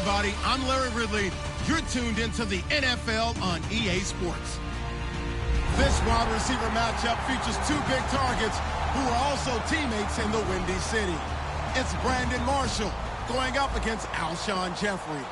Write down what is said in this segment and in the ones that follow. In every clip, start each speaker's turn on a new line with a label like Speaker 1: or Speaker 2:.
Speaker 1: everybody. I'm Larry Ridley. You're tuned into the NFL on EA Sports. This wide receiver matchup features two big targets who are also teammates in the Windy City. It's Brandon Marshall going up against Alshon Jeffrey.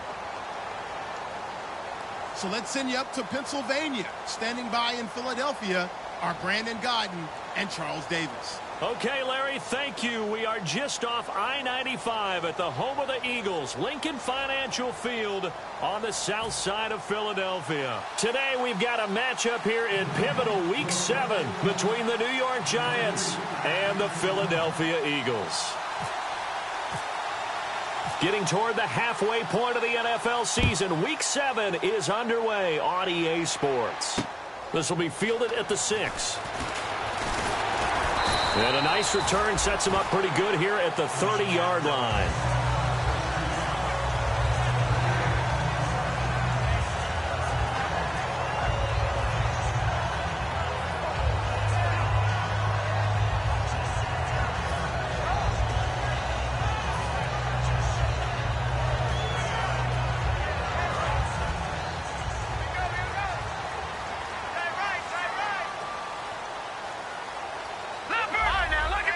Speaker 1: So let's send you up to Pennsylvania. Standing by in Philadelphia are Brandon Gaudin and Charles Davis.
Speaker 2: Okay, Larry, thank you. We are just off I-95 at the home of the Eagles, Lincoln Financial Field on the south side of Philadelphia. Today, we've got a matchup here in pivotal Week 7 between the New York Giants and the Philadelphia Eagles. Getting toward the halfway point of the NFL season, Week 7 is underway on EA Sports. This will be fielded at the 6. And a nice return sets him up pretty good here at the 30-yard line.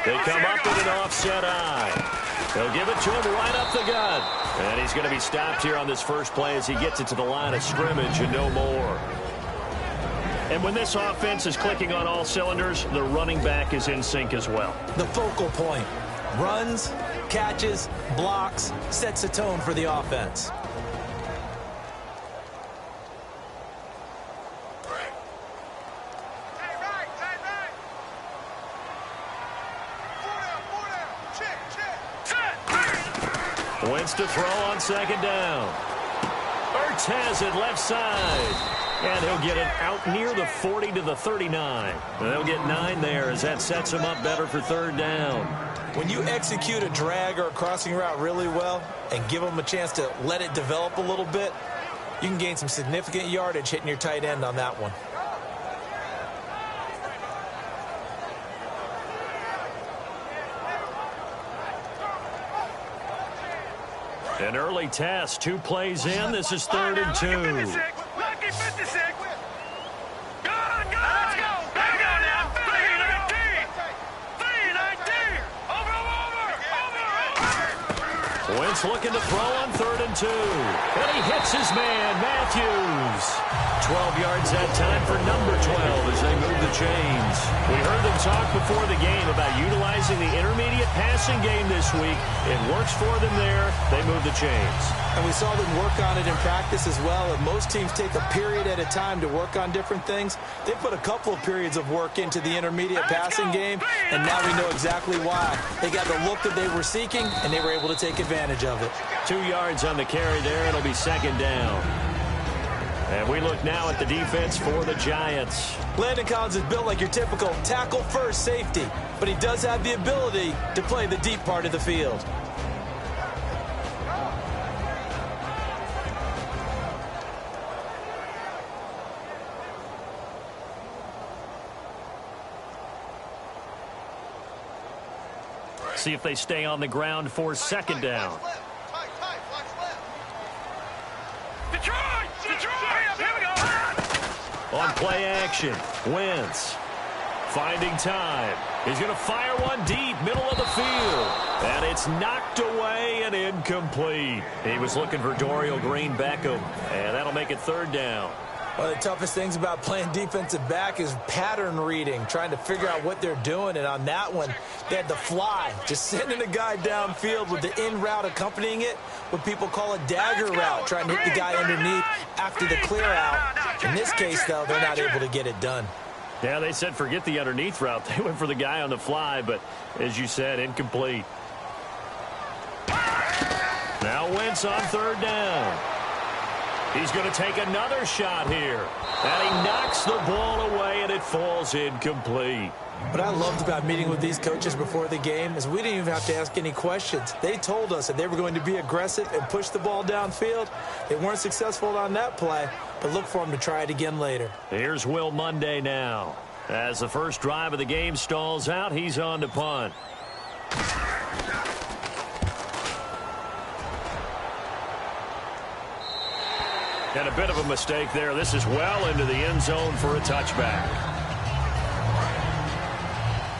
Speaker 2: They come up with an offset eye. They'll give it to him right up the gut. And he's going to be stopped here on this first play as he gets it to the line of scrimmage and no more. And when this offense is clicking on all cylinders, the running back is in sync as well.
Speaker 3: The focal point. Runs, catches, blocks, sets a tone for the offense.
Speaker 2: Wentz to throw on second down. Ertz has it left side. And he'll get it out near the 40 to the 39. And they'll get 9 there as that sets him up better for third down.
Speaker 3: When you execute a drag or a crossing route really well and give them a chance to let it develop a little bit, you can gain some significant yardage hitting your tight end on that one.
Speaker 2: An early test, 2 plays in. This is 3rd and 2.
Speaker 4: Lucky 56. Go on, go on. Let's go. There we go now. 319. 319. Over.
Speaker 2: Wentz looking to throw on 3rd and 2. And he hits his man, Matthews. 12 yards that time for number 12 as they move the chains. We heard them talk before the game about utilizing the intermediate passing game this week. It works for them there. They move the chains.
Speaker 3: And we saw them work on it in practice as well. And most teams take a period at a time to work on different things. They put a couple of periods of work into the intermediate passing game, and now we know exactly why. They got the look that they were seeking, and they were able to take advantage of it.
Speaker 2: 2 yards on the carry there. It'll be 2nd down. And we look now at the defense for the Giants.
Speaker 3: Landon Collins is built like your typical tackle-first safety, but he does have the ability to play the deep part of the field.
Speaker 2: See if they stay on the ground for 2nd down. On play action, Wentz finding time. He's going to fire one deep, middle of the field. And it's knocked away and incomplete. He was looking for Dorial Green-Beckham, and that'll make it 3rd down.
Speaker 3: One of the toughest things about playing defensive back is pattern reading, trying to figure out what they're doing. And on that one, they had the fly, just sending a guy downfield with the in route accompanying it, what people call a dagger route, trying to hit the guy underneath after the clear out. In this case, though, they're not able to get it done.
Speaker 2: Yeah, they said forget the underneath route. They went for the guy on the fly, but as you said, incomplete. Now Wentz on 3rd down. He's going to take another shot here. And he knocks the ball away, and it falls incomplete.
Speaker 3: What I loved about meeting with these coaches before the game is we didn't even have to ask any questions. They told us that they were going to be aggressive and push the ball downfield. They weren't successful on that play, but look for them to try it again later.
Speaker 2: Here's Will Monday now. As the first drive of the game stalls out, he's on to punt. And a bit of a mistake there. This is well into the end zone for a touchback.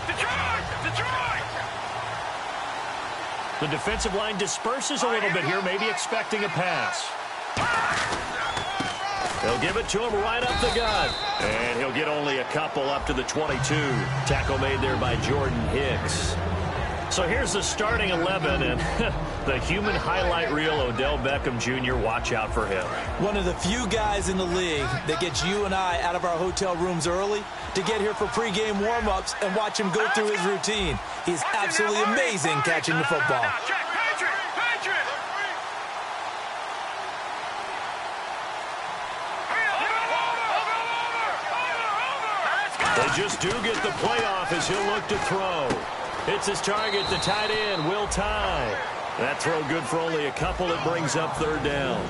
Speaker 4: Detroit!
Speaker 2: The defensive line disperses a little bit here, maybe expecting a pass. They'll give it to him right up the gut. And he'll get only a couple up to the 22. Tackle made there by Jordan Hicks. So here's the starting 11, and the human highlight reel, Odell Beckham Jr., watch out for him.
Speaker 3: One of the few guys in the league that gets you and I out of our hotel rooms early to get here for pregame warm-ups and watch him go through his routine. He's absolutely amazing catching the football.
Speaker 2: They just do get the play off as he'll look to throw. It's his target, the tight end, Will Tye. That throw good for only a couple. It brings up third down.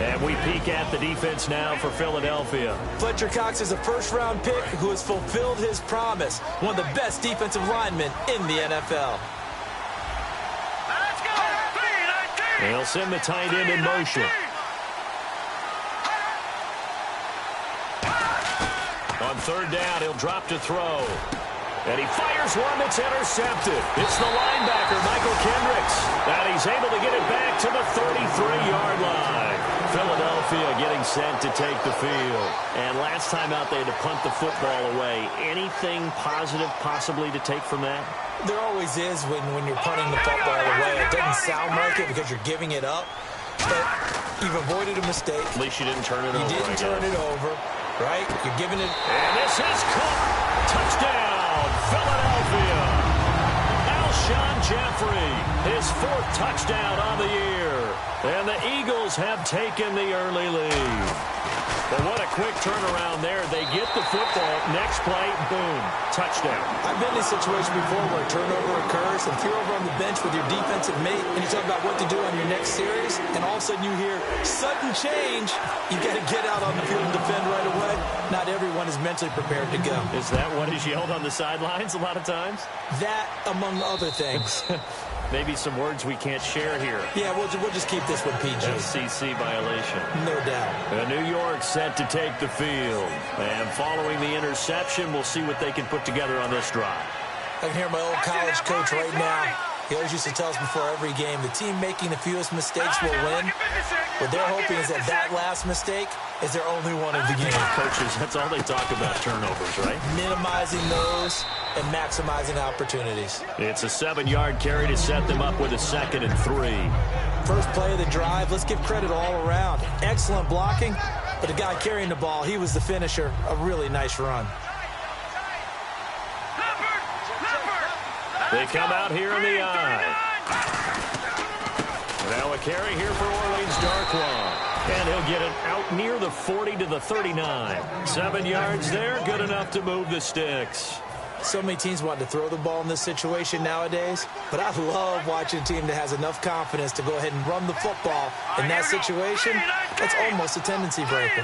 Speaker 2: And we peek at the defense now for Philadelphia.
Speaker 3: Fletcher Cox is a first-round pick who has fulfilled his promise. One of the best defensive linemen in the NFL.
Speaker 4: Let's go!
Speaker 2: And he'll send the tight end in motion. On third down, he'll drop to throw. And he fires one that's intercepted. It's the linebacker, Michael Kendricks. And he's able to get it back to the 33-yard line. Philadelphia getting set to take the field. And last time out, they had to punt the football away. Anything positive possibly to take from that?
Speaker 3: There always is when you're punting the football away. It doesn't sound like it because you're giving it up. But you've avoided a mistake.
Speaker 2: At least you didn't turn it over.
Speaker 3: You didn't turn it over, right? You're giving it.
Speaker 2: And this is caught. Touchdown, Philadelphia. Alshon Jeffrey, his fourth touchdown on the year. And the Eagles have taken the early lead. But what a quick turnaround there. They get the football. Next play, boom, touchdown.
Speaker 3: I've been in a situation before where a turnover occurs and if you're over on the bench with your defensive mate and you talk about what to do on your next series and all of a sudden you hear sudden change, you got to get out on the field and defend right away. Not everyone is mentally prepared to go.
Speaker 2: Is that what is yelled on the sidelines a lot of times?
Speaker 3: That, among other things.
Speaker 2: Maybe some words we can't share here.
Speaker 3: Yeah, we'll just keep this one PG.
Speaker 2: FCC violation.
Speaker 3: No doubt.
Speaker 2: New York set to take the field. And following the interception, we'll see what they can put together on this drive.
Speaker 3: I can hear my old college coach right now. He always used to tell us before every game, the team making the fewest mistakes will win. What they're hoping is that last mistake is their only one of the game.
Speaker 2: Coaches, that's all they talk about, turnovers, right?
Speaker 3: Minimizing those and maximizing opportunities.
Speaker 2: It's a 7-yard carry to set them up with a 2nd and 3.
Speaker 3: First play of the drive, let's give credit all around. Excellent blocking, but the guy carrying the ball, he was the finisher. A really nice run.
Speaker 2: They come out here in the eye. Now a carry here for Orleans Darkwa. And he'll get it out near the 40 to the 39. 7 yards there, good enough to move the sticks.
Speaker 3: So many teams want to throw the ball in this situation nowadays, but I love watching a team that has enough confidence to go ahead and run the football. In that situation, that's almost a tendency breaker.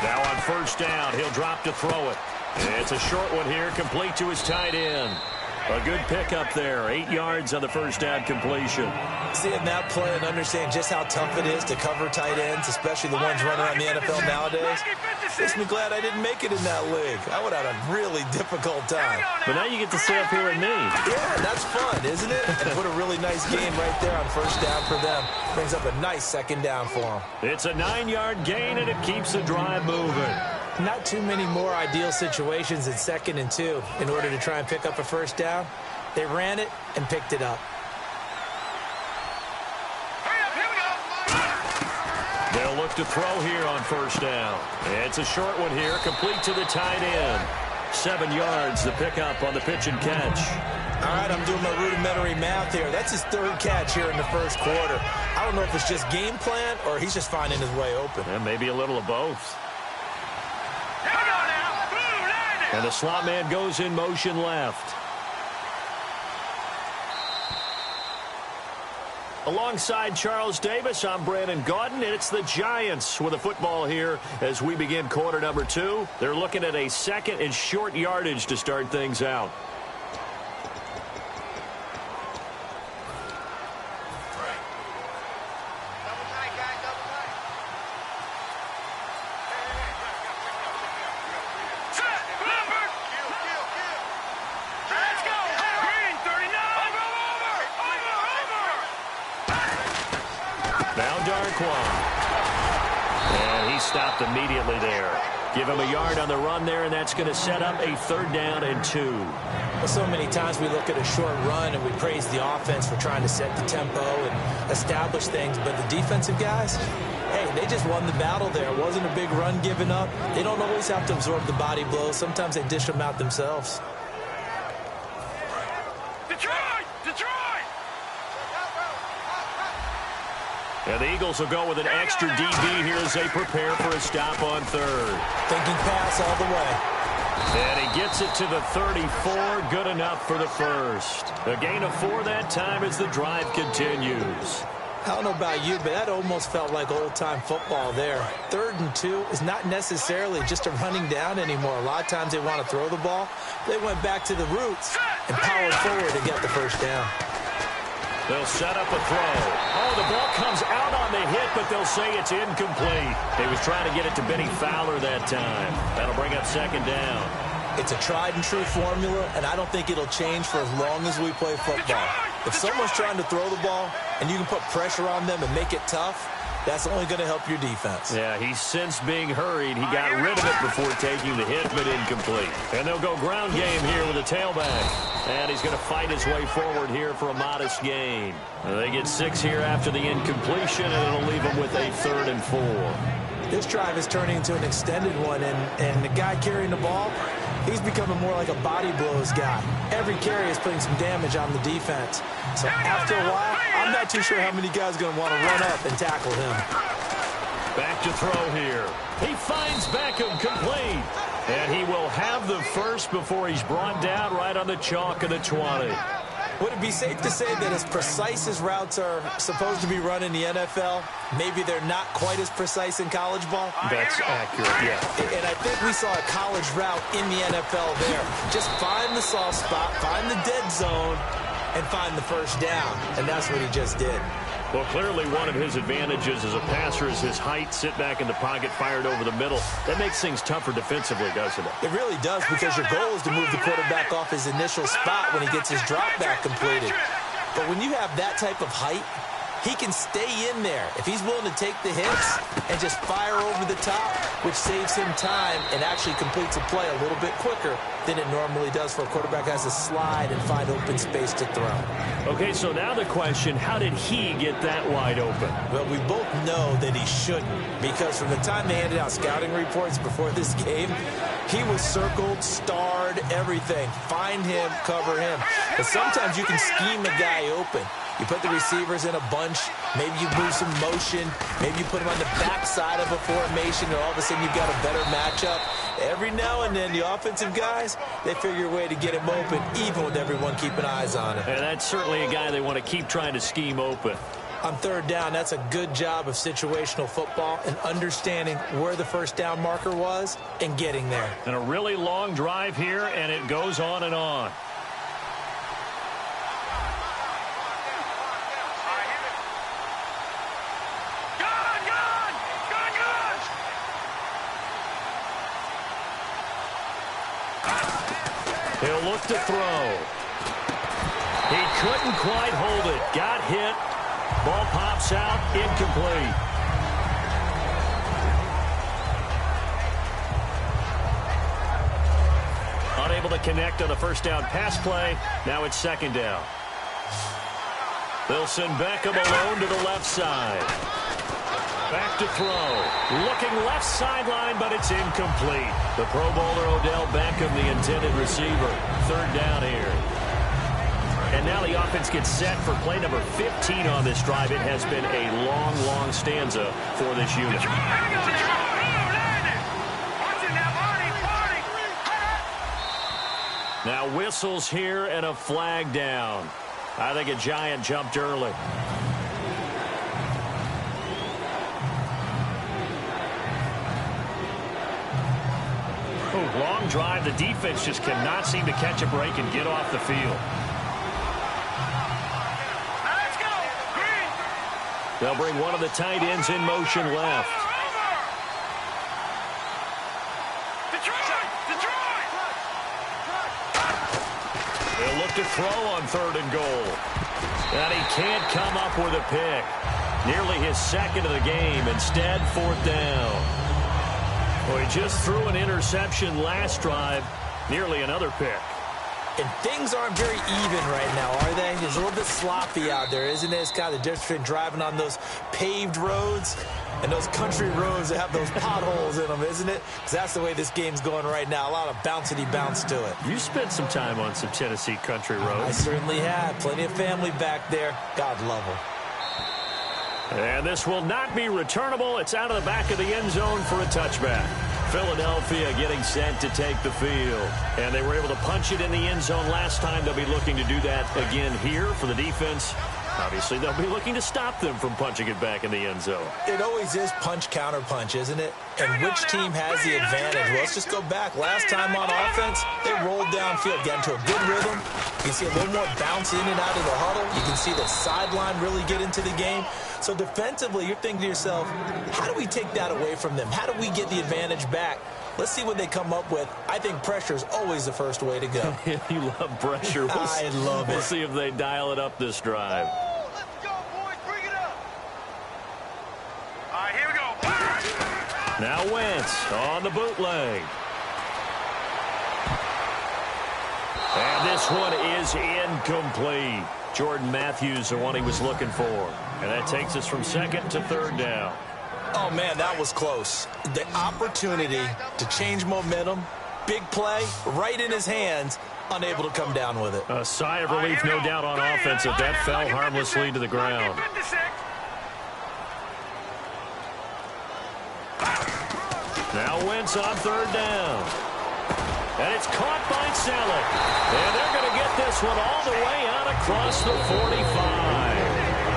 Speaker 2: Now on first down, he'll drop to throw it. It's a short one here, complete to his tight end. A good pickup there, 8 yards on the first down completion.
Speaker 3: Seeing that play and understanding just how tough it is to cover tight ends, especially the ones running around the NFL nowadays, makes me glad I didn't make it in that league. I would have had a really difficult time.
Speaker 2: But now you get to sit up here with me.
Speaker 3: Yeah, that's fun, isn't it? And put a really nice gain right there on first down for them. Brings up a nice 2nd down for them.
Speaker 2: It's a 9-yard gain, and it keeps the drive moving.
Speaker 3: Not too many more ideal situations in 2nd and 2 in order to try and pick up a first down. They ran it and picked it up.
Speaker 2: They'll look to throw here on first down. It's a short one here, complete to the tight end. 7 yards, the pickup on the pitch and catch.
Speaker 3: All right, I'm doing my rudimentary math here. That's his 3rd catch here in the first quarter. I don't know if it's just game plan or he's just finding his way open.
Speaker 2: And maybe a little of both. And the slot man goes in motion left. Alongside Charles Davis, I'm Brandon Gaudin, and it's the Giants with a football here as we begin quarter number 2. They're looking at a 2nd and short yardage to start things out. Darkwa. And he stopped immediately there. Give him a yard on the run there, and that's going to set up a 3rd down and 2.
Speaker 3: Well, so many times we look at a short run and we praise the offense for trying to set the tempo and establish things, but the defensive guys, hey, they just won the battle there. It wasn't a big run given up. They don't always have to absorb the body blows. Sometimes they dish them out themselves.
Speaker 2: And the Eagles will go with an extra DB here as they prepare for a stop on 3rd.
Speaker 3: Thinking pass all the way.
Speaker 2: And he gets it to the 34. Good enough for the 1st. A gain of 4 that time as the drive continues.
Speaker 3: I don't know about you, but that almost felt like old-time football there. 3rd and 2 is not necessarily just a running down anymore. A lot of times they want to throw the ball. They went back to the roots and powered forward to get the 1st down.
Speaker 2: They'll set up a throw. Oh, the ball comes out on the hit, but they'll say it's incomplete. They was trying to get it to Benny Fowler that time. That'll bring up 2nd down.
Speaker 3: It's a tried-and-true formula, and I don't think it'll change for as long as we play football. If someone's trying to throw the ball and you can put pressure on them and make it tough, that's only going to help your defense.
Speaker 2: Yeah, he's since being hurried. He got rid of it before taking the hit, but incomplete. And they'll go ground game here with a tailback. And he's going to fight his way forward here for a modest gain. They get 6 here after the incompletion, and it'll leave them with a 3rd and 4.
Speaker 3: This drive is turning into an extended one, and the guy carrying the ball, he's becoming more like a body blows guy. Every carry is putting some damage on the defense. So after a while, I'm not too sure how many guys are going to want to run up and tackle him.
Speaker 2: Back to throw here. He finds Beckham complete. And he will have the 1st before he's brought down right on the chalk of the 20.
Speaker 3: Would it be safe to say that as precise as routes are supposed to be run in the NFL, maybe they're not quite as precise in college ball?
Speaker 2: That's accurate, yeah.
Speaker 3: And I think we saw a college route in the NFL there. Just find the soft spot, find the dead zone, and find the 1st down. And that's what he just did.
Speaker 2: Well, clearly one of his advantages as a passer is his height. Sit back in the pocket, fired over the middle. That makes things tougher defensively, doesn't it?
Speaker 3: It really does, because your goal is to move the quarterback off his initial spot when he gets his drop back completed. But when you have that type of height, he can stay in there if he's willing to take the hits and just fire over the top, which saves him time and actually completes a play a little bit quicker than it normally does for a quarterback who has to slide and find open space to throw.
Speaker 2: Okay, so now the question, how did he get that wide open?
Speaker 3: Well, we both know that he shouldn't, because from the time they handed out scouting reports before this game, he was circled, starred, everything. Find him, cover him. But sometimes you can scheme a guy open. You put the receivers in a bunch. Maybe you move some motion. Maybe you put them on the backside of a formation, and all of a sudden you've got a better matchup. Every now and then, the offensive guys, they figure a way to get him open, even with everyone keeping eyes on him.
Speaker 2: And that's certainly a guy they want to keep trying to scheme open.
Speaker 3: On 3rd down, that's a good job of situational football and understanding where the 1st down marker was and getting there.
Speaker 2: And a really long drive here, and it goes on and on. He'll look to throw. He couldn't quite hold it. Got hit. Ball pops out. Incomplete. Unable to connect on the 1st down pass play. Now it's 2nd down. They'll send Beckham alone to the left side. Back to throw. Looking left sideline, but it's incomplete. The Pro Bowler Odell Beckham, the intended receiver. 3rd down here. And now the offense gets set for play number 15 on this drive. It has been a long, long stanza for this unit. Now whistles here and a flag down. I think a Giant jumped early. Long drive. The defense just cannot seem to catch a break and get off the field.
Speaker 4: Let's go. Green.
Speaker 2: They'll bring one of the tight ends in motion left. They'll look to throw on 3rd and goal. And he can't come up with a pick. Nearly his second of the game. Instead, 4th down. Well, he just threw an interception last drive. Nearly another pick.
Speaker 3: And things aren't very even right now, are they? It's a little bit sloppy out there, isn't it? It's kind of the difference between driving on those paved roads and those country roads that have those potholes in them, isn't it? Because that's the way this game's going right now. A lot of bouncity bounce to it.
Speaker 2: You spent some time on some Tennessee country roads.
Speaker 3: I certainly have. Plenty of family back there. God love them.
Speaker 2: And this will not be returnable. It's out of the back of the end zone for a touchback. Philadelphia getting set to take the field. And they were able to punch it in the end zone last time. They'll be looking to do that again here for the defense. Obviously, they'll be looking to stop them from punching it back in the end zone.
Speaker 3: It always is punch, counter punch, isn't it? And which team has the advantage? Well, let's just go back. Last time on offense, they rolled downfield, got into a good rhythm. You can see a little more bounce in and out of the huddle. You can see the sideline really get into the game. So defensively, you're thinking to yourself, how do we take that away from them? How do we get the advantage back? Let's see what they come up with. I think pressure is always the first way to go.
Speaker 2: You love pressure.
Speaker 3: I love it.
Speaker 2: We'll see if they dial it up this drive.
Speaker 4: Let's go, boys. Bring it up. All right, here we go.
Speaker 2: Now Wentz on the bootleg. And this one is incomplete. Jordan Matthews, the one he was looking for. And that takes us from 2nd to 3rd down.
Speaker 3: Oh, man, that was close. The opportunity to change momentum, big play, right in his hands, unable to come down with it.
Speaker 2: A sigh of relief, no doubt, on offense if that fell harmlessly to the ground. Now Wentz on 3rd down. And it's caught by Selleck. And they're going to get this one all the way out across the 45.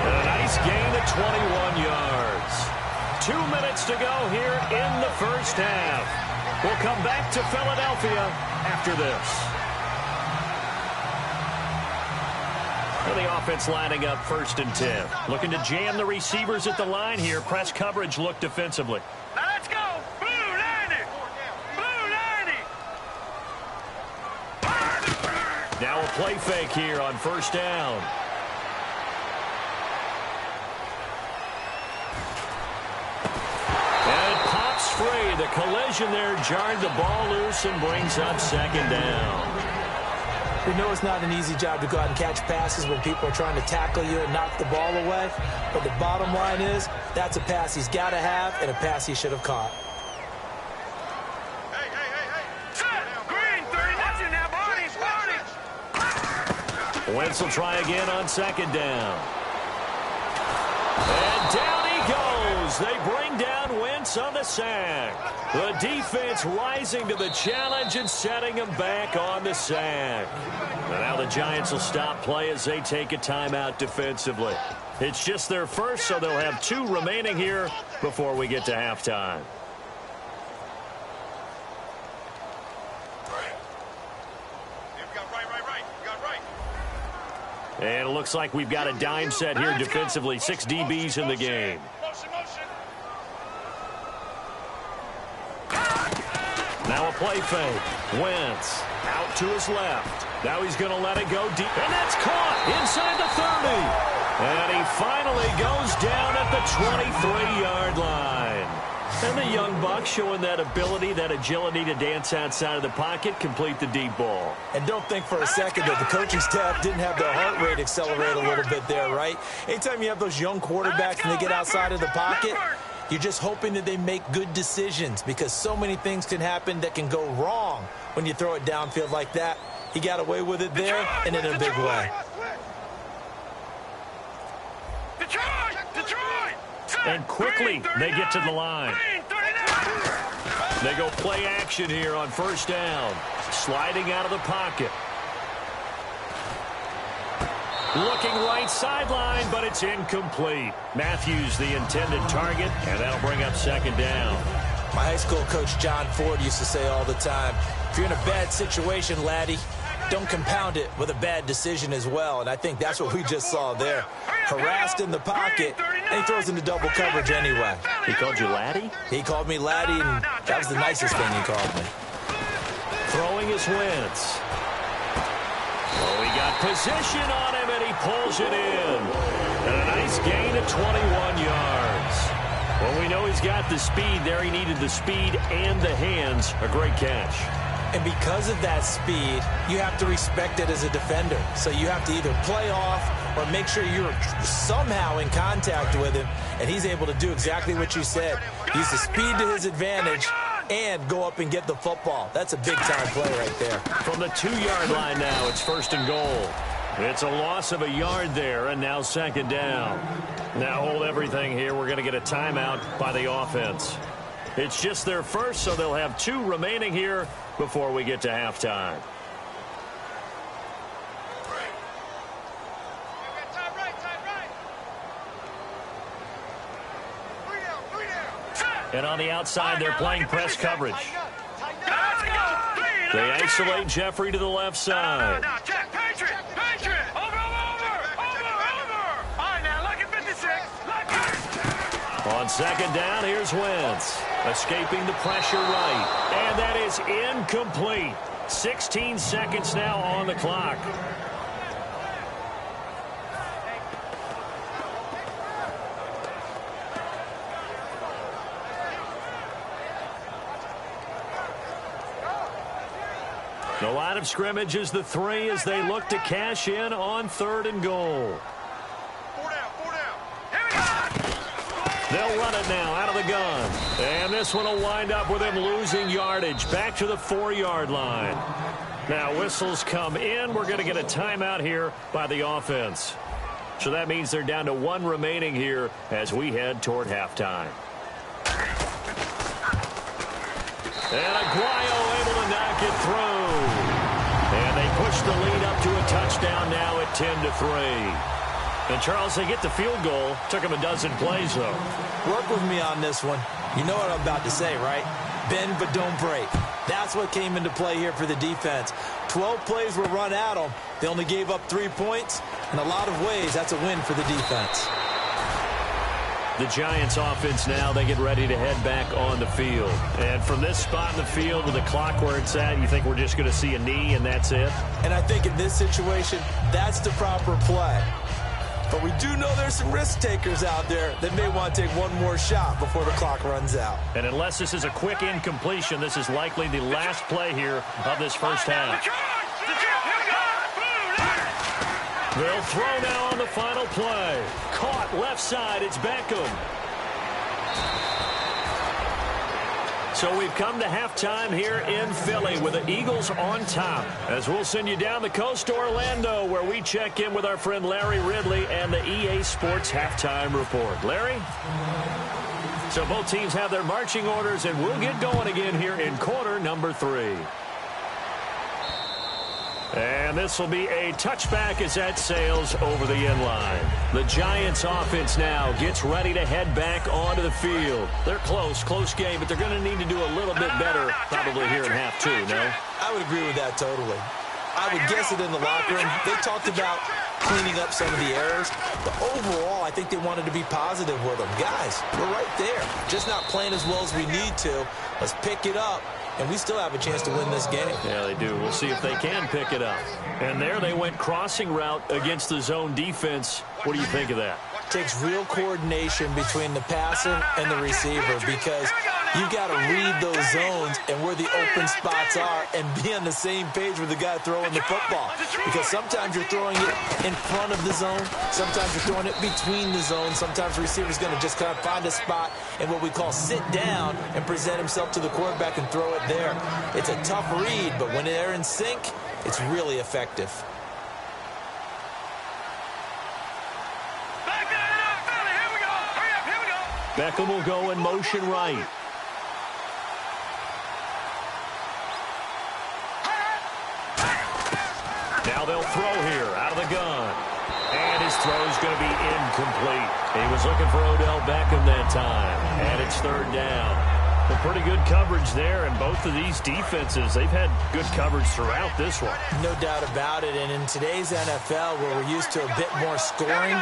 Speaker 2: And a nice gain of 21 yards. 2 minutes to go here in the first half. We'll come back to Philadelphia after this. And the offense lining up 1st and 10. Looking to jam the receivers at the line here. Press coverage look defensively.
Speaker 4: Now let's go. Blue 90. Blue 90.
Speaker 2: Now a play fake here on 1st down. And it pops free. The collision there jarred the ball loose and brings up 2nd down.
Speaker 3: We know it's not an easy job to go out and catch passes when people are trying to tackle you and knock the ball away. But the bottom line is, that's a pass he's got to have and a pass he should have caught.
Speaker 4: Hey. Set. Green 30. Watch it now, Barney.
Speaker 2: Wentz will try again on 2nd down. And down he goes. They bring down Wentz on the sack. The defense rising to the challenge and setting him back on the sack. And now the Giants will stop play as they take a timeout defensively. It's just their first, so they'll have 2 remaining here before we get to halftime. And it looks like we've got a dime set here defensively. 6 DBs in the game. Now a play fake. Wentz out to his left. Now he's going to let it go deep. And that's caught inside the 30. And he finally goes down at the 23-yard line. And the young buck showing that ability, that agility to dance outside of the pocket, complete the deep ball.
Speaker 3: And don't think for a second that the coaching staff didn't have their heart rate accelerate a little bit there, right? Anytime you have those young quarterbacks and they get outside of the pocket, you're just hoping that they make good decisions because so many things can happen that can go wrong when you throw it downfield like that. He got away with it there and in a big way.
Speaker 2: And quickly, they get to the line. They go play action here on 1st down. Sliding out of the pocket. Looking right sideline, but it's incomplete. Matthews, the intended target, and that'll bring up 2nd down.
Speaker 3: My high school coach, John Ford, used to say all the time, if you're in a bad situation, laddie, don't compound it with a bad decision as well. And I think that's what we just saw there. Harassed in the pocket, and he throws into double coverage anyway.
Speaker 2: He called you laddie?
Speaker 3: He called me laddie, and that was the nicest thing he called me.
Speaker 2: Throwing his Wentz. Oh, he got Position on him, and he pulls it in. And a nice gain of 21 yards. Well, we know he's got the speed there. He needed the speed and the hands. A great catch.
Speaker 3: And because of that speed, you have to respect it as a defender. So you have to either play off or make sure you're somehow in contact with him, and he's able to do exactly what you said. Use the speed to his advantage and go up and get the football. That's a big-time play right there.
Speaker 2: From the 2-yard line now, it's 1st and goal. It's a loss of a yard there, and now 2nd down. Now hold everything here. We're going to get a timeout by the offense. It's just their first, so they'll have 2 remaining here before we get to halftime. And on the outside, they're playing press coverage. They isolate Jeffrey to the left side. On 2nd down, here's Wentz. Escaping the pressure right. And that is incomplete. 16 seconds now on the clock. The line of scrimmage is the 3 as they look to cash in on 3rd and goal.
Speaker 4: 4 down, 4 down. Here we go.
Speaker 2: They'll run it now out of the gun. And this one will wind up with him losing yardage back to the 4-yard line. Now whistles come in. We're going to get a timeout here by the offense. So that means they're down to 1 remaining here as we head toward halftime. And Aguayo able to knock it through. And they push the lead up to a touchdown now at 10-3. And, Charles, they get the field goal. Took them a dozen plays, though.
Speaker 3: Work with me on this one. You know what I'm about to say, right? Bend but don't break. That's what came into play here for the defense. 12 plays were run at them. They only gave up 3 points. In a lot of ways, that's a win for the defense.
Speaker 2: The Giants offense now, they get ready to head back on the field. And from this spot in the field with the clock where it's at, you think we're just going to see a knee and that's it?
Speaker 3: And I think in this situation, that's the proper play. But we do know there's some risk takers out there that may want to take one more shot before the clock runs out.
Speaker 2: And unless this is a quick incompletion, this is likely the last play here of this first half. They'll throw now on the final play. Caught left side, it's Beckham. So we've come to halftime here in Philly with the Eagles on top. As we'll send you down the coast to Orlando, where we check in with our friend Larry Ridley and the EA Sports Halftime Report. Larry? So both teams have their marching orders, and we'll get going again here in quarter number 3. And this will be a touchback as that sails over the end line. The Giants offense now gets ready to head back onto the field. They're close game, but they're going to need to do a little bit better probably here in half 2, no?
Speaker 3: I would agree with that totally. I would guess it in the locker room. They talked about cleaning up some of the errors, but overall, I think they wanted to be positive with them. Guys, we're right there. Just not playing as well as we need to. Let's pick it up. And we still have a chance to win this game.
Speaker 2: Yeah, they do. We'll see if they can pick it up. And there they went crossing route against the zone defense. What do you think of that?
Speaker 3: Takes real coordination between the passer and the receiver, because you've got to read those zones and where the open spots are and be on the same page with the guy throwing the football. Because sometimes you're throwing it in front of the zone. Sometimes you're throwing it between the zones. Sometimes the receiver's going to just kind of find a spot and what we call sit down and present himself to the quarterback and throw it there. It's a tough read, but when they're in sync, it's really effective.
Speaker 2: Beckham will go in motion right. Now they'll throw here out of the gun. And his throw is going to be incomplete. He was looking for Odell Beckham that time. And it's 3rd down. Well, pretty good coverage there, and both of these defenses, they've had good coverage throughout this one.
Speaker 3: No doubt about it, and in today's NFL, where we're used to a bit more scoring,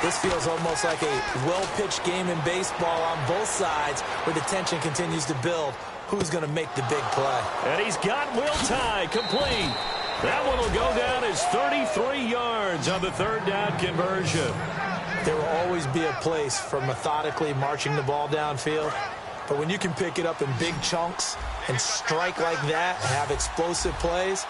Speaker 3: this feels almost like a well-pitched game in baseball on both sides, where the tension continues to build. Who's going to make the big play?
Speaker 2: And he's got Will Tye complete. That one will go down as 33 yards on the third down conversion.
Speaker 3: There will always be a place for methodically marching the ball downfield. But when you can pick it up in big chunks and strike like that and have explosive plays,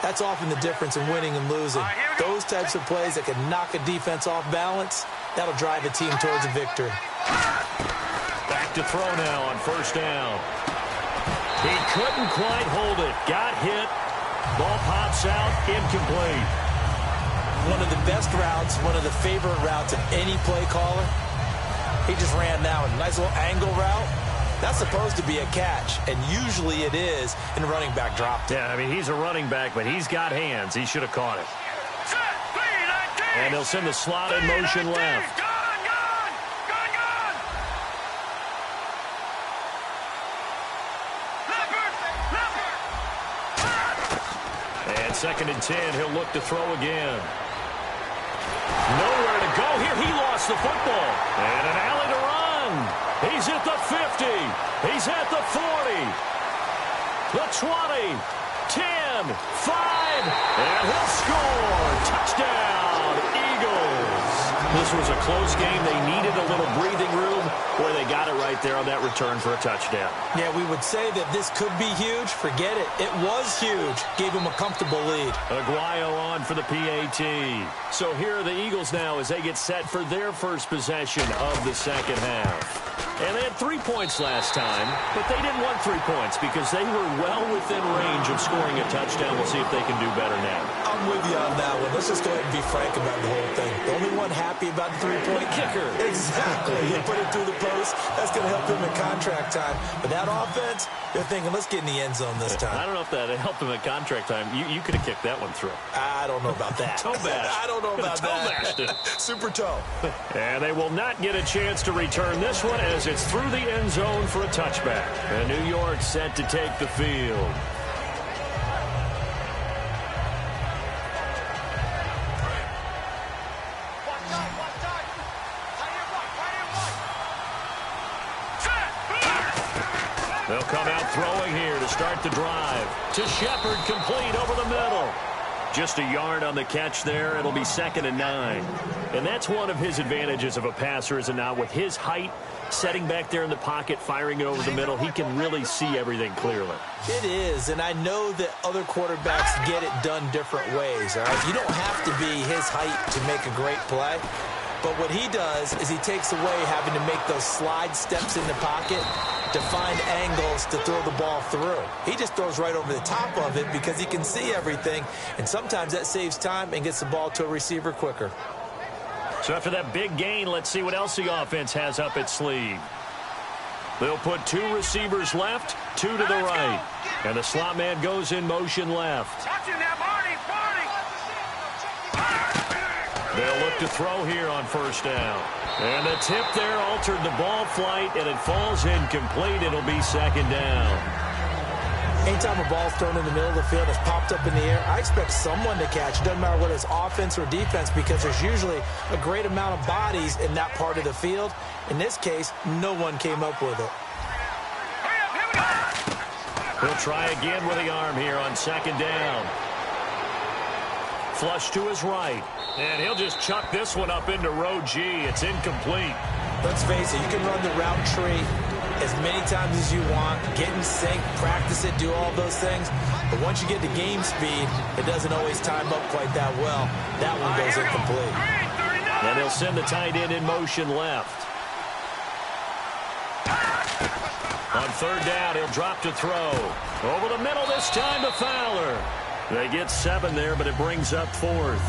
Speaker 3: that's often the difference in winning and losing. Those types of plays that can knock a defense off balance, that'll drive a team towards a victory.
Speaker 2: Back to throw now on first down. He couldn't quite hold it. Got hit. Ball pops out. Incomplete.
Speaker 3: One of the best routes, one of the favorite routes of any play caller. He just ran that one. Nice little angle route. That's supposed to be a catch, and usually it is in running back drop.
Speaker 2: Yeah, I mean, he's a running back, but he's got hands. He should have caught it. And he'll send the slot in motion left. And 2nd and 10, he'll look to throw again. Nowhere to go here. He lost the football. And an alley to run. He's at the 50. He's at the 40. The 20. 10. 5. And he'll score. Touchdown, Eagles. This was a close game. They needed a little breathing room. Boy, they got it right there on that return for a touchdown.
Speaker 3: Yeah, we would say that this could be huge. Forget it. It was huge. Gave him a comfortable lead.
Speaker 2: Aguayo on for the PAT. So here are the Eagles now as they get set for their first possession of the second half. And they had 3 points last time, but they didn't want 3 points because they were well within range of scoring a touchdown. We'll see if they can do better now.
Speaker 3: I'm with you on that one. Let's just go ahead and be frank about the whole thing. The only one happy about the three-point
Speaker 2: kicker.
Speaker 3: Exactly. He put it through the post. That's going to help him in contract time. But that offense, they're thinking, let's get in the end zone this time.
Speaker 2: I don't know if that helped him at contract time. You could have kicked that one through.
Speaker 3: I don't know about that.
Speaker 2: Toe bash.
Speaker 3: I don't know about that. Super toe.
Speaker 2: And they will not get a chance to return this one as it's through the end zone for a touchback. And New York set to take the field. They'll come out throwing here to start the drive. To Shepard, complete over the middle. Just a yard on the catch there. It'll be 2nd and 9. And that's one of his advantages of a passer, is it not? With his height, setting back there in the pocket, firing it over the middle, he can really see everything clearly.
Speaker 3: It is, and I know that other quarterbacks get it done different ways, all right? You don't have to be his height to make a great play. But what he does is he takes away having to make those slide steps in the pocket to find angles to throw the ball through. He just throws right over the top of it because he can see everything, and sometimes that saves time and gets the ball to a receiver quicker.
Speaker 2: So after that big gain, let's see what else the offense has up its sleeve. They'll put 2 receivers left, 2 to the right. And the slot man goes in motion left. They'll look to throw here on first down. And the tip there altered the ball flight, and it falls incomplete. It'll be 2nd down.
Speaker 3: Anytime a ball's thrown in the middle of the field, it's popped up in the air, I expect someone to catch. It doesn't matter whether it's offense or defense, because there's usually a great amount of bodies in that part of the field. In this case, no one came up with it.
Speaker 2: He'll try again with the arm here on 2nd down. Flush to his right. And he'll just chuck this one up into row G. It's incomplete.
Speaker 3: Let's face it, you can run the route tree as many times as you want, get in sync, practice it, do all those things. But once you get to game speed, it doesn't always time up quite that well. That one goes incomplete.
Speaker 2: And he'll send the tight end in motion left. On 3rd down, he'll drop to throw. Over the middle this time to Fowler. They get 7 there, but it brings up 4th.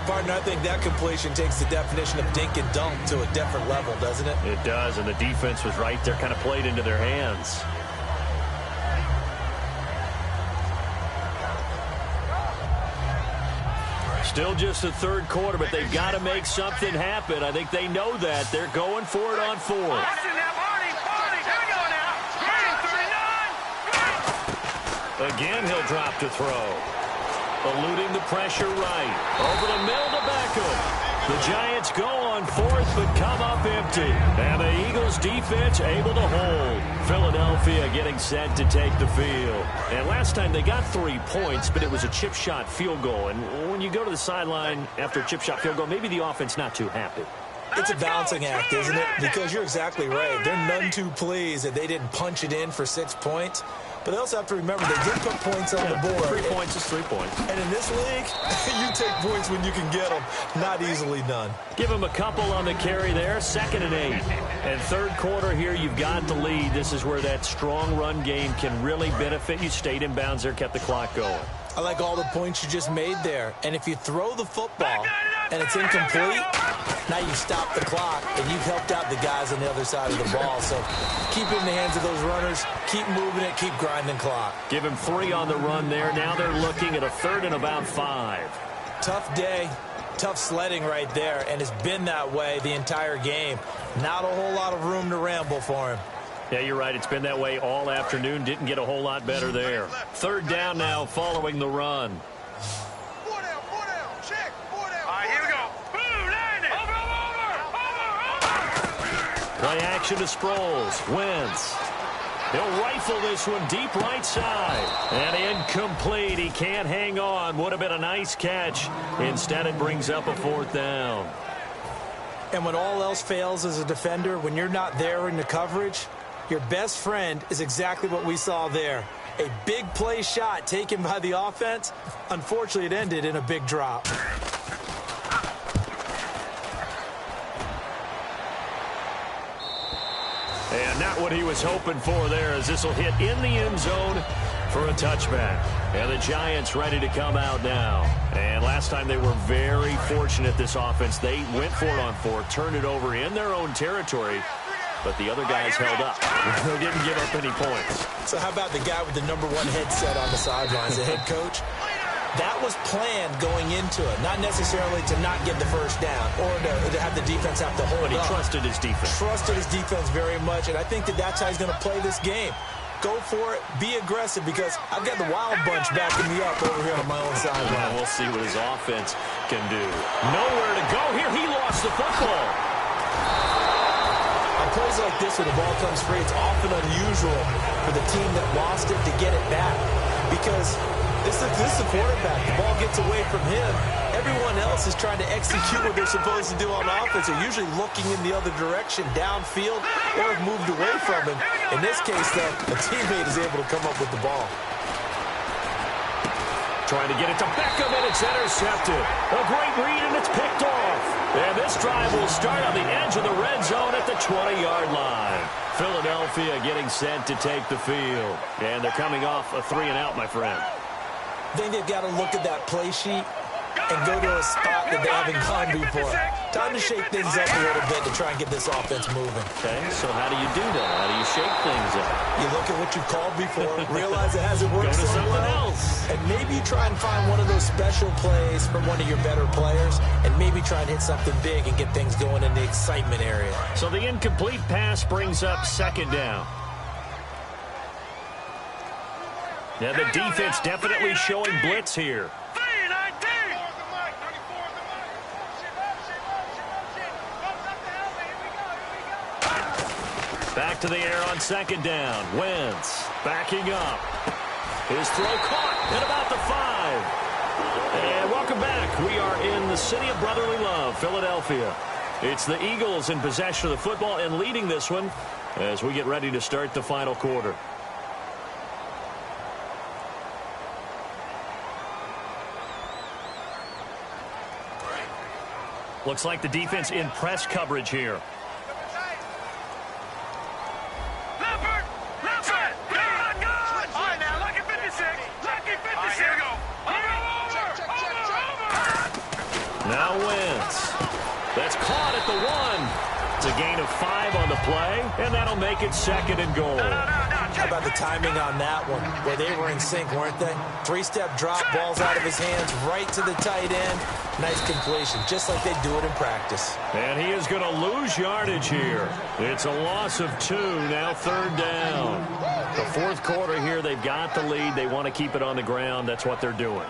Speaker 3: Partner, I think that completion takes the definition of dink and dunk to a different level, doesn't it?
Speaker 2: It does, and the defense was right there, kind of played into their hands. Still just the 3rd quarter, but they've got to make something happen. I think they know that. They're going for it on 4th. Again, he'll drop to throw. Eluding the pressure right. Over the middle to Beckham. The Giants go on fourth, but come up empty. And the Eagles defense able to hold. Philadelphia getting set to take the field. And last time they got 3 points, but it was a chip shot field goal. And when you go to the sideline after a chip shot field goal, maybe the offense not too happy.
Speaker 3: It's a balancing act, isn't it? Because you're exactly right. They're none too pleased that they didn't punch it in for 6 points. But they also have to remember they did put points on the board.
Speaker 2: 3 points is 3 points.
Speaker 3: And in this league, you take points when you can get them. Not easily done.
Speaker 2: Give them a couple on the carry there. 2nd and 8. And third quarter here, you've got the lead. This is where that strong run game can really benefit you. Stayed in bounds there, kept the clock going.
Speaker 3: I like all the points you just made there. And if you throw the football and it's incomplete, now you stop the clock and you've helped out the guys on the other side of the ball. So keep it in the hands of those runners. Keep moving it. Keep grinding clock.
Speaker 2: Give him 3 on the run there. Now they're looking at a 3rd and about 5.
Speaker 3: Tough day. Tough sledding right there. And it's been that way the entire game. Not a whole lot of room to ramble for him.
Speaker 2: Yeah, you're right. It's been that way all afternoon. Didn't get a whole lot better there. 3rd down now following the run.
Speaker 4: 4 down, check, 4 down. All right, here we go. Boom, land it. Over.
Speaker 2: Play action to Sproles. Wentz. He'll rifle this one deep right side. And incomplete. He can't hang on. Would have been a nice catch. Instead, it brings up a 4th down.
Speaker 3: And when all else fails as a defender, when you're not there in the coverage, your best friend is exactly what we saw there. A big play shot taken by the offense. Unfortunately, it ended in a big drop.
Speaker 2: And not what he was hoping for there, as this will hit in the end zone for a touchback. And the Giants ready to come out now. And last time they were very fortunate, this offense. They went for it on 4, turned it over in their own territory. But the other guys held up. They didn't give up any points.
Speaker 3: So how about the guy with the #1 headset on the sidelines, the head coach? That was planned going into it. Not necessarily to not get the first down or to have the defense have to hold up.
Speaker 2: But he trusted his defense.
Speaker 3: Trusted his defense very much, and I think that's how he's going to play this game. Go for it. Be aggressive, because I've got the wild bunch backing me up over here on my own sideline.
Speaker 2: We'll see what his offense can do. Nowhere to go here. He lost the football.
Speaker 3: On plays like this, when the ball comes free, it's often unusual for the team that lost it to get it back, because this is the quarterback. The ball gets away from him. Everyone else is trying to execute what they're supposed to do on offense. They're usually looking in the other direction, downfield, or have moved away from him. In this case, though, a teammate is able to come up with the ball.
Speaker 2: Trying to get it to Beckham, and it's intercepted. A great read, and it's picked off. And this drive will start on the edge of the red zone at the 20-yard line. Philadelphia getting set to take the field. And they're coming off a 3-and-out, my friend.
Speaker 3: I think they've got to look at that play sheet and go to a spot that they haven't gone before. Time to shake things up a little bit to try and get this offense moving.
Speaker 2: Okay, so how do you do that? How do you shake things up?
Speaker 3: You look at what you called before, realize it hasn't worked
Speaker 2: Go to
Speaker 3: so
Speaker 2: something
Speaker 3: well,
Speaker 2: else.
Speaker 3: and maybe you try and find one of those special plays from one of your better players, and maybe try and hit something big and get things going in the excitement area.
Speaker 2: So the incomplete pass brings up 2nd down. Yeah, the defense definitely showing blitz here. Back to the air on 2nd down. Wentz backing up. His throw caught at about the 5. And welcome back. We are in the city of brotherly love, Philadelphia. It's the Eagles in possession of the football and leading this one as we get ready to start the final quarter. Looks like the defense in press coverage here. Now Wentz. That's caught at the 1. It's a gain of 5 on the play, and that'll make it 2nd and goal.
Speaker 3: How about the timing on that one, where they were in sync, weren't they? 3-step drop, balls out of his hands, right to the tight end. Nice completion, just like they do it in practice.
Speaker 2: And he is going to lose yardage here. It's a loss of 2, now 3rd down. The 4th quarter here, they've got the lead. They want to keep it on the ground. That's what they're doing.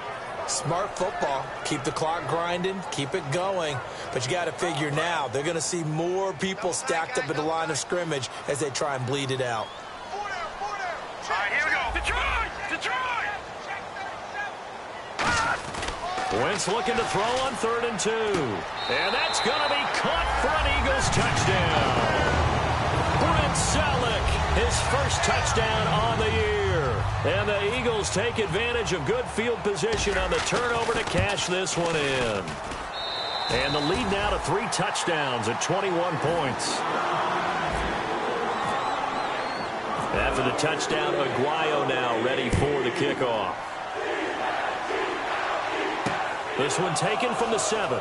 Speaker 3: Smart football. Keep the clock grinding. Keep it going. But you got to figure now, they're going to see more people stacked up at the line of scrimmage as they try and bleed it out.
Speaker 4: All right, here we go. Detroit! Detroit!
Speaker 2: Wentz looking to throw on 3rd and 2. And that's going to be caught for an Eagles touchdown. Brent Selleck, his first touchdown on the year. And the Eagles take advantage of good field position on the turnover to cash this one in. And the lead now to 3 touchdowns at 21 points. After the touchdown, Aguayo now ready for the kickoff. This one taken from the 7.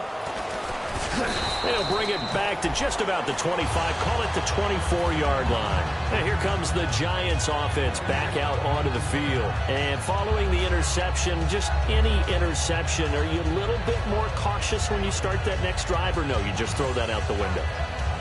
Speaker 2: They'll bring it back to just about the 25, call it the 24-yard line. And here comes the Giants offense back out onto the field. And following the interception, just any interception, are you a little bit more cautious when you start that next drive, or no, you just throw that out the window?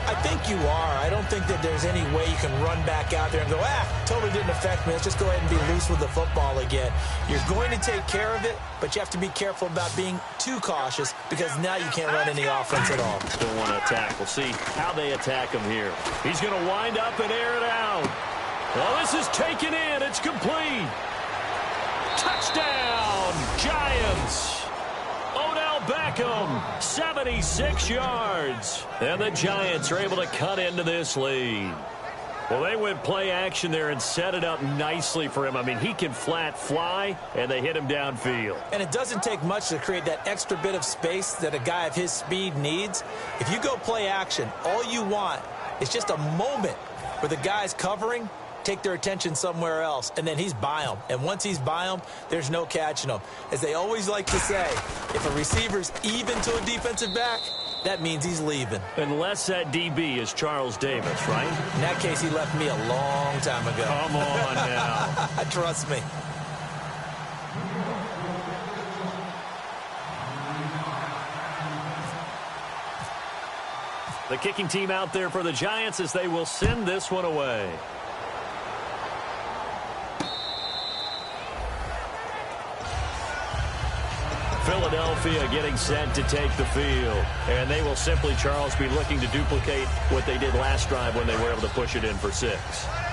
Speaker 3: I think you are. I don't think that there's any way you can run back out there and go, totally didn't affect me. Let's just go ahead and be loose with the football again. You're going to take care of it, but you have to be careful about being too cautious because now you can't run any offense at all.
Speaker 2: Still want to attack. We'll see how they attack him here. He's going to wind up and air it out. Well, this is taken in. It's complete. Touchdown, Giants. Odell Beckham, 76 yards. And the Giants are able to cut into this lead. Well, they went play action there and set it up nicely for him. I mean, he can flat fly, and they hit him downfield.
Speaker 3: And it doesn't take much to create that extra bit of space that a guy of his speed needs. If you go play action, all you want is just a moment where the guy's covering, take their attention somewhere else, and then he's by them. And once he's by them, there's no catching them. As they always like to say, if a receiver's even to a defensive back, that means he's leaving.
Speaker 2: Unless that DB is Charles Davis, right?
Speaker 3: In that case, he left me a long time ago.
Speaker 2: Come on now.
Speaker 3: Trust me.
Speaker 2: The kicking team out there for the Giants as they will send this one away. Philadelphia getting set to take the field. And they will simply, Charles, be looking to duplicate what they did last drive when they were able to push it in for 6.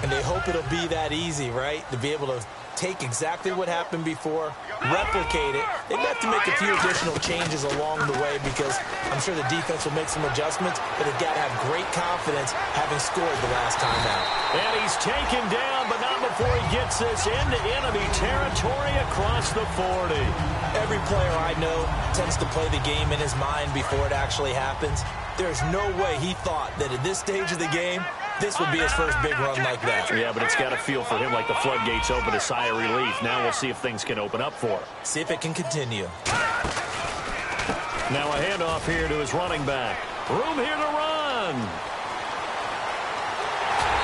Speaker 3: And they hope it'll be that easy, right? To be able to take exactly what happened before, replicate it. They've got to make a few additional changes along the way because I'm sure the defense will make some adjustments, but they've got to have great confidence having scored the last time out.
Speaker 2: And he's taken down, but not before he gets this into enemy territory across the 40.
Speaker 3: Every player I know tends to play the game in his mind before it actually happens. There's no way he thought that at this stage of the game, this would be his first big run like that.
Speaker 2: Yeah, but it's got to feel for him like the floodgates open, a sigh of relief. Now we'll see if things can open up for him.
Speaker 3: See if it can continue.
Speaker 2: Now a handoff here to his running back. Room here to run.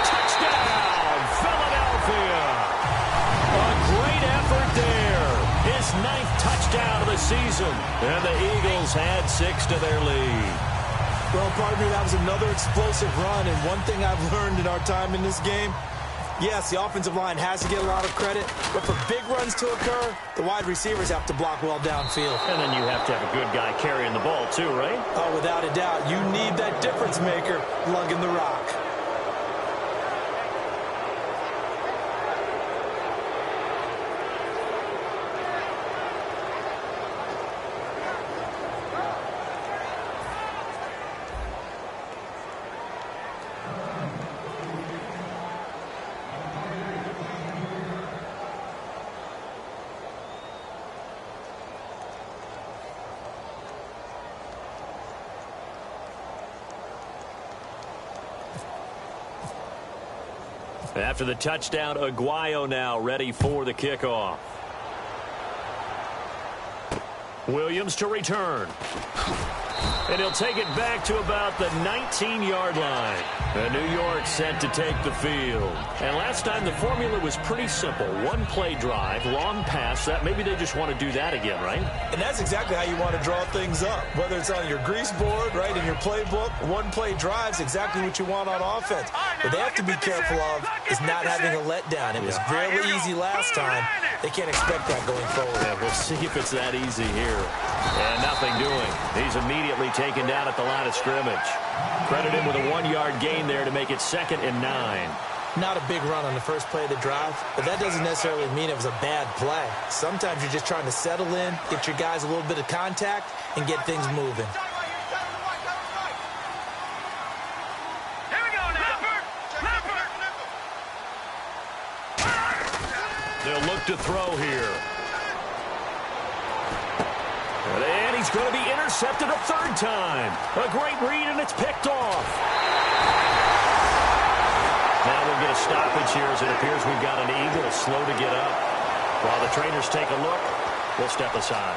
Speaker 2: Touchdown, Philadelphia. A great effort there. His 9th touchdown of the season. And the Eagles add 6 to their lead.
Speaker 3: Well, partner, that was another explosive run, and one thing I've learned in our time in this game, yes, the offensive line has to get a lot of credit, but for big runs to occur, the wide receivers have to block well downfield.
Speaker 2: And then you have to have a good guy carrying the ball too, right?
Speaker 3: Oh, without a doubt. You need that difference maker lugging the rock.
Speaker 2: After the touchdown, Aguayo now ready for the kickoff. Williams to return. And he'll take it back to about the 19-yard line. And New York set to take the field. And last time the formula was pretty simple. One play drive, long pass. That maybe they just want to do that again, right?
Speaker 3: And that's exactly how you want to draw things up. Whether it's on your grease board, right, in your playbook, one play drive's exactly what you want on offense. What they have to be careful of is not having a letdown. It was fairly easy last time. They can't expect that going forward.
Speaker 2: Yeah, we'll see if it's that easy here. And nothing doing. He's immediately taken down at the line of scrimmage. Credit him with a 1-yard gain there to make it 2nd and 9.
Speaker 3: Not a big run on the first play of the drive, but that doesn't necessarily mean it was a bad play. Sometimes you're just trying to settle in, get your guys a little bit of contact, and get things moving.
Speaker 4: Here we go now.
Speaker 2: They'll look to throw here. And he's going to be intercepted a 3rd time. A great read, and it's picked off. Now we'll get a stoppage here as it appears we've got an Eagle slow to get up. While the trainers take a look, we'll step aside.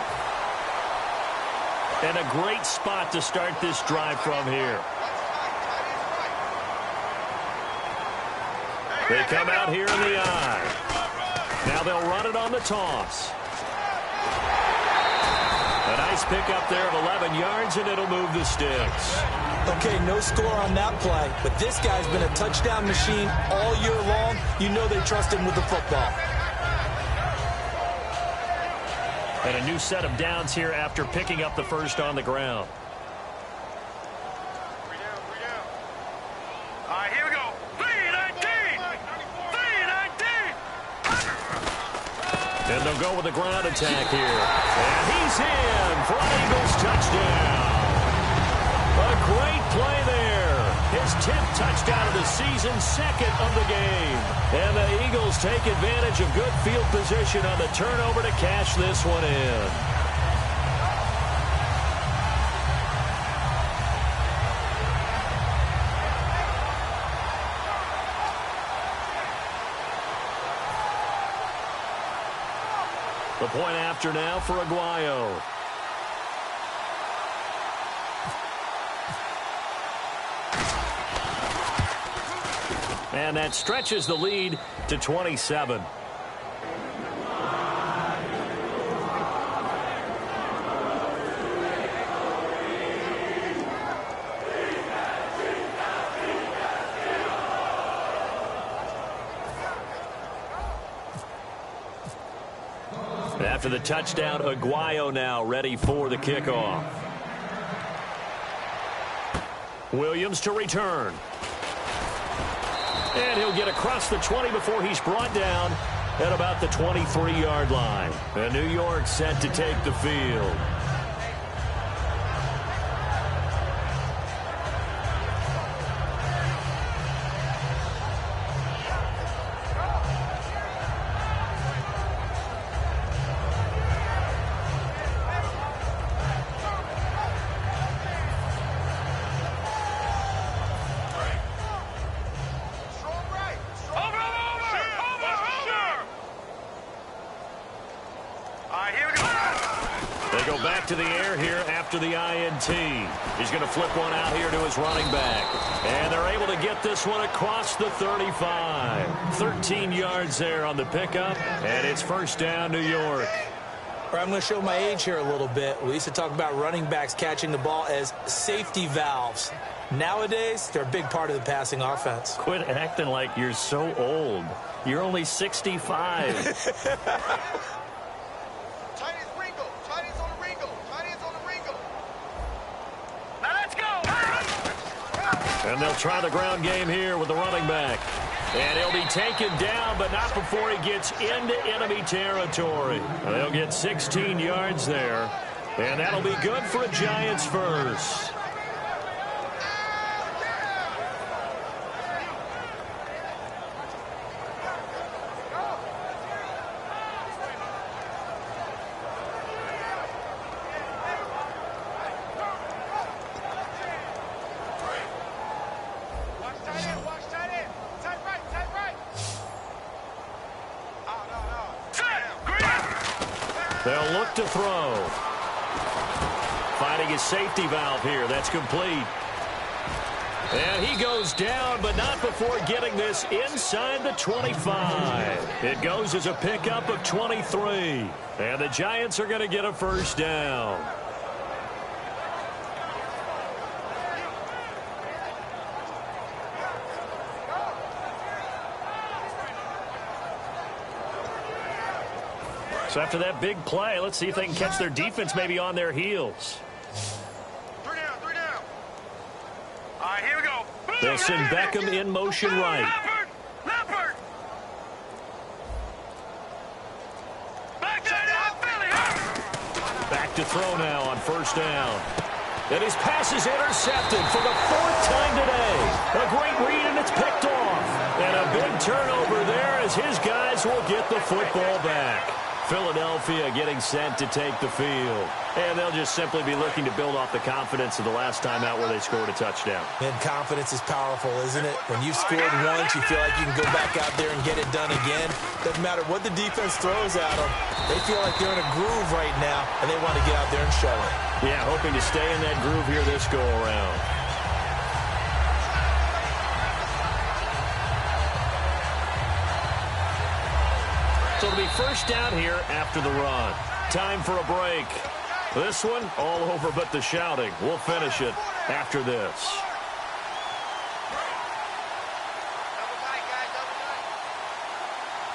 Speaker 2: And a great spot to start this drive from here. They come out here in the eye. Now they'll run it on the toss. A nice pickup there of 11 yards, and it'll move the sticks.
Speaker 3: Okay, no score on that play, but this guy's been a touchdown machine all year long. You know they trust him with the football.
Speaker 2: And a new set of downs here after picking up the first on the ground.
Speaker 4: All right, here we go. 3-19. 3-19.
Speaker 2: And they'll go with a ground attack here. And he's in for an Eagles touchdown. A great play there. His 10th touchdown of the season, 2nd of the game. And the Eagles take advantage of good field position on the turnover to cash this one in. The point after now for Aguayo. And that stretches the lead to 27. After the touchdown, Aguayo now ready for the kickoff. Williams to return. And he'll get across the 20 before he's brought down at about the 23-yard line. And New York set to take the field. To the air here after the INT. He's going to flip one out here to his running back. And they're able to get this one across the 35. 13 yards there on the pickup. And it's 1st down, New York.
Speaker 3: I'm going to show my age here a little bit. We used to talk about running backs catching the ball as safety valves. Nowadays, they're a big part of the passing offense.
Speaker 2: Quit acting like you're so old. You're only 65. And they'll try the ground game here with the running back. And he'll be taken down, but not before he gets into enemy territory. They'll get 16 yards there. And that'll be good for a Giants first. They'll look to throw. Finding his safety valve here. That's complete. And he goes down, but not before getting this inside the 25. It goes as a pickup of 23. And the Giants are going to get a 1st down. So after that big play, let's see if they can catch their defense maybe on their heels.
Speaker 4: 3 down, 3 down. All right, here we go.
Speaker 2: They'll send Beckham in motion right.
Speaker 4: Leopard. Back to Philly.
Speaker 2: Back to throw now on first down. And his pass is intercepted for the 4th time today. A great read, and it's picked off. And a big turnover there as his guys will get the football back. Philadelphia getting set to take the field. And they'll just simply be looking to build off the confidence of the last time out where they scored a touchdown.
Speaker 3: And confidence is powerful, isn't it? When you've scored once, you feel like you can go back out there and get it done again. Doesn't matter what the defense throws at them. They feel like they're in a groove right now, and they want to get out there and show it.
Speaker 2: Yeah, hoping to stay in that groove here this go-around. So it'll be first down here after the run. Time for a break. This one, all over but the shouting. We'll finish it after this.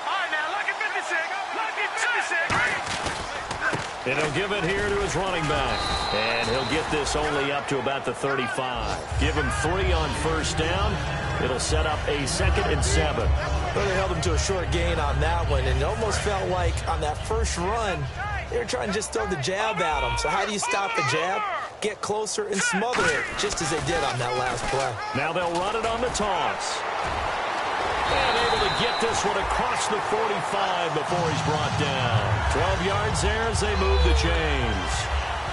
Speaker 4: All right, now, look at 56. Look at 56.
Speaker 2: And he'll give it here to his running back. And he'll get this only up to about the 35. Give him 3 on first down. It'll set up a 2nd and 7.
Speaker 3: Well, they held him to a short gain on that one, and it almost felt like on that first run, they were trying to just throw the jab at him. So how do you stop the jab? Get closer and smother it, just as they did on that last play.
Speaker 2: Now they'll run it on the toss. And able to get this one across the 45 before he's brought down. 12 yards there as they move the chains.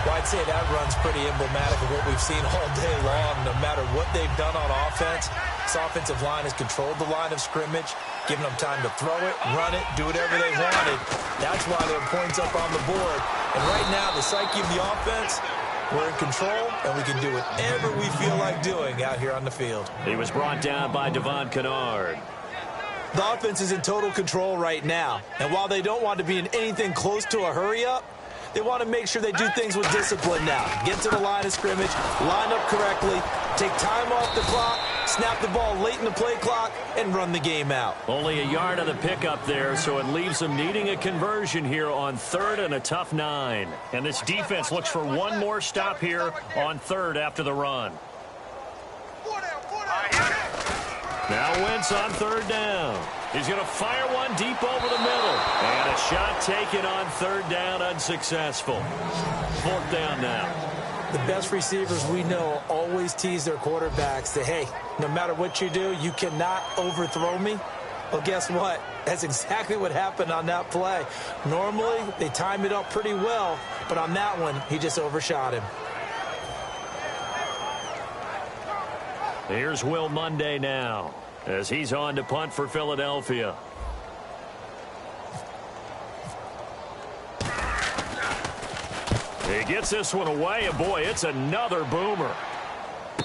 Speaker 3: Well, I'd say that run's pretty emblematic of what we've seen all day long. No matter what they've done on offense, this offensive line has controlled the line of scrimmage, giving them time to throw it, run it, do whatever they wanted. That's why there are points up on the board. And right now, the psyche of the offense, we're in control, and we can do whatever we feel like doing out here on the field.
Speaker 2: He was brought down by Devon Kennard.
Speaker 3: The offense is in total control right now. And while they don't want to be in anything close to a hurry-up, they want to make sure they do things with discipline now. Get to the line of scrimmage, line up correctly, take time off the clock, snap the ball late in the play clock, and run the game out.
Speaker 2: Only a yard on the pickup there, so it leaves them needing a conversion here on 3rd and a tough 9. And this defense looks for one more stop here on 3rd after the run. Now Wentz on 3rd down. He's going to fire one deep over the middle. And a shot taken on 3rd down, unsuccessful. 4th down now.
Speaker 3: The best receivers we know always tease their quarterbacks that, hey, no matter what you do, you cannot overthrow me. Well, guess what? That's exactly what happened on that play. Normally, they time it up pretty well, but on that one, he just overshot him.
Speaker 2: Here's Will Monday now as he's on to punt for Philadelphia. He gets this one away, and boy, it's another boomer.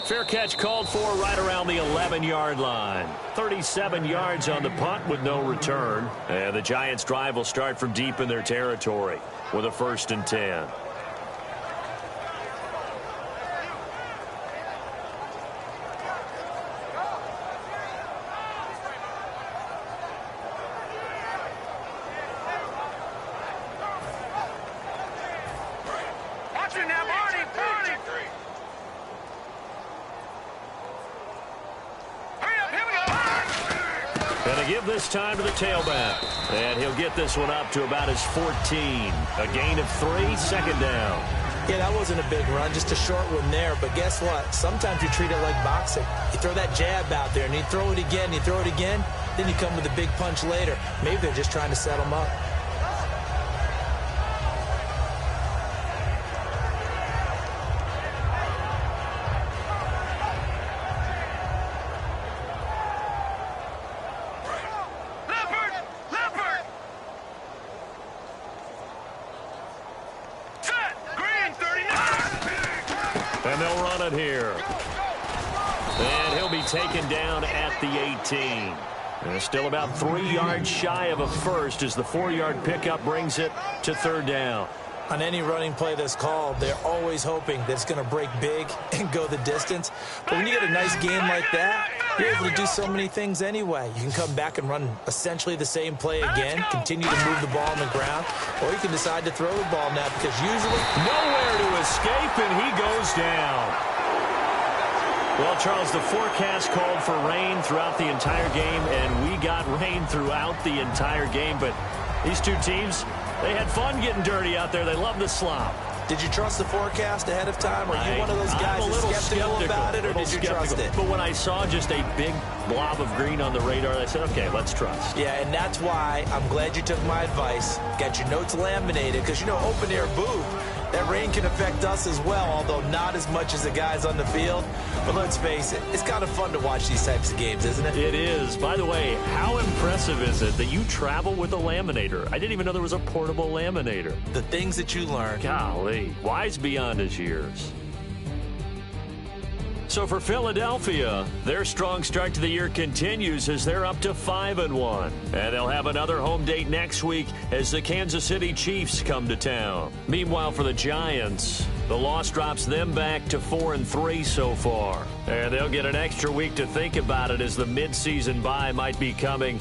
Speaker 2: Fair catch called for right around the 11-yard line. 37 yards on the punt with no return. And the Giants' drive will start from deep in their territory with a 1st and 10. Give this time to the tailback. And he'll get this one up to about his 14. A gain of 3, 2nd down.
Speaker 3: Yeah, that wasn't a big run, just a short one there. But guess what? Sometimes you treat it like boxing. You throw that jab out there, and you throw it again, you throw it again, then you come with a big punch later. Maybe they're just trying to set him up.
Speaker 2: Here. And he'll be taken down at the 18. And still about 3 yards shy of a first as the 4-yard pickup brings it to 3rd down.
Speaker 3: On any running play that's called, they're always hoping that it's going to break big and go the distance. But when you get a nice game like that, you're able to do so many things anyway. You can come back and run essentially the same play again, continue to move the ball on the ground, or you can decide to throw the ball now because usually
Speaker 2: nowhere to escape, and he goes down. Well, Charles, the forecast called for rain throughout the entire game, and we got rain throughout the entire game. But these two teams, they had fun getting dirty out there. They love the slop.
Speaker 3: Did you trust the forecast ahead of time? Are you one of those guys that's skeptical about it, or did you trust it?
Speaker 2: But when I saw just a big blob of green on the radar, I said, okay, let's trust.
Speaker 3: Yeah, and that's why I'm glad you took my advice. Got your notes laminated, because, you know, open-air booth, that rain can affect us as well, although not as much as the guys on the field. But let's face it, it's kind of fun to watch these types of games, isn't it?
Speaker 2: It is. By the way, how impressive is it that you travel with a laminator? I didn't even know there was a portable laminator.
Speaker 3: The things that you learn.
Speaker 2: Golly, wise beyond his years. So for Philadelphia, their strong start to the year continues as they're up to 5-1. And they'll have another home date next week as the Kansas City Chiefs come to town. Meanwhile, for the Giants, the loss drops them back to 4-3 so far. And they'll get an extra week to think about it as the midseason bye might be coming.